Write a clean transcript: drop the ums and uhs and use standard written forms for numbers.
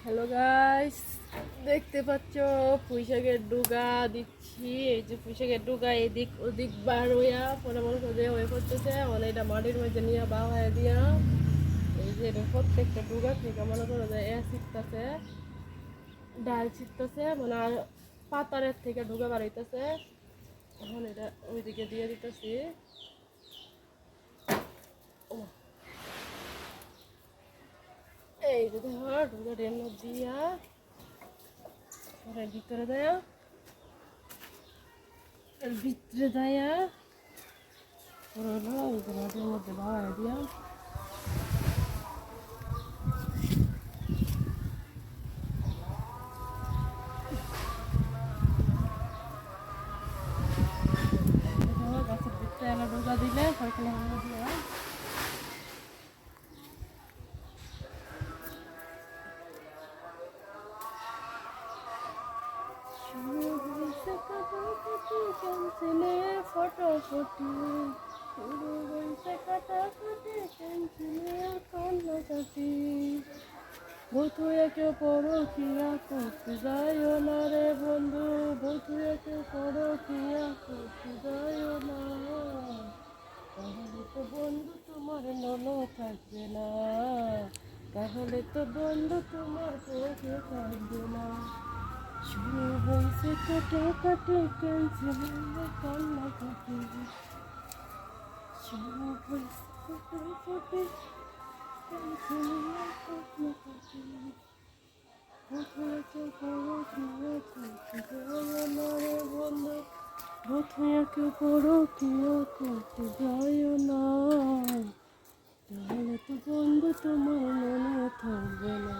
Hello guys, দেখতে পাচ্ছ পুঁইশাকের ডুগা দিচ্ছি। এই যে পুঁইশাকের ডুগা এদিক ওদিক বার হইয়া পরামর্শ দিয়ে হয়ে পড়তেছে। অনেকটা মাটির মধ্যে নিয়ে বা হয়ে দিয়া এই যে প্রত্যেকটা ডুগা থেকে মনে করো যে ছিটতেছে, ডাল ছিটতেছে, মানে আর পাতারের থেকে ডুগা বার হইতেছে। এখন এটা ওইদিকে দিয়ে দিতেছি। এই যে দেখো ডুগা ডেন দিয়া ভিতরে দেয়া, এর ভিতরে দেয়া পুরোনো ওই যে মাটির মধ্যে ভাড়া দিয়া গাছের ভিতরে এনে ডোকা দিলে ওইখানে দিয়া ফটো ফটো শুরু হয়েছে কাটাকাটি পেন্সিলে কান্নাকাটি। বধুয়া কেউ পরকিয়া করতে যাইও না রে বন্ধু, বধুয়া কেউ পরকিয়া করতে যাইও না, তাহলে তো বন্ধু তোমার মনে থাকবে না, তাহলে তো বন্ধু তোমার চোখে থাকবে না। শুরু হয়েছে কাটাকাটি পেন্সিলে কান্নাকাটি, শুরু হয়েছে কাটাকাটি পেন্সিলে কান্নাকাটি। বধুয়া কেউ পরকিয়া করতে যাইও না, তাহলে তো বন্ধু তোমার মনে থাকবে না।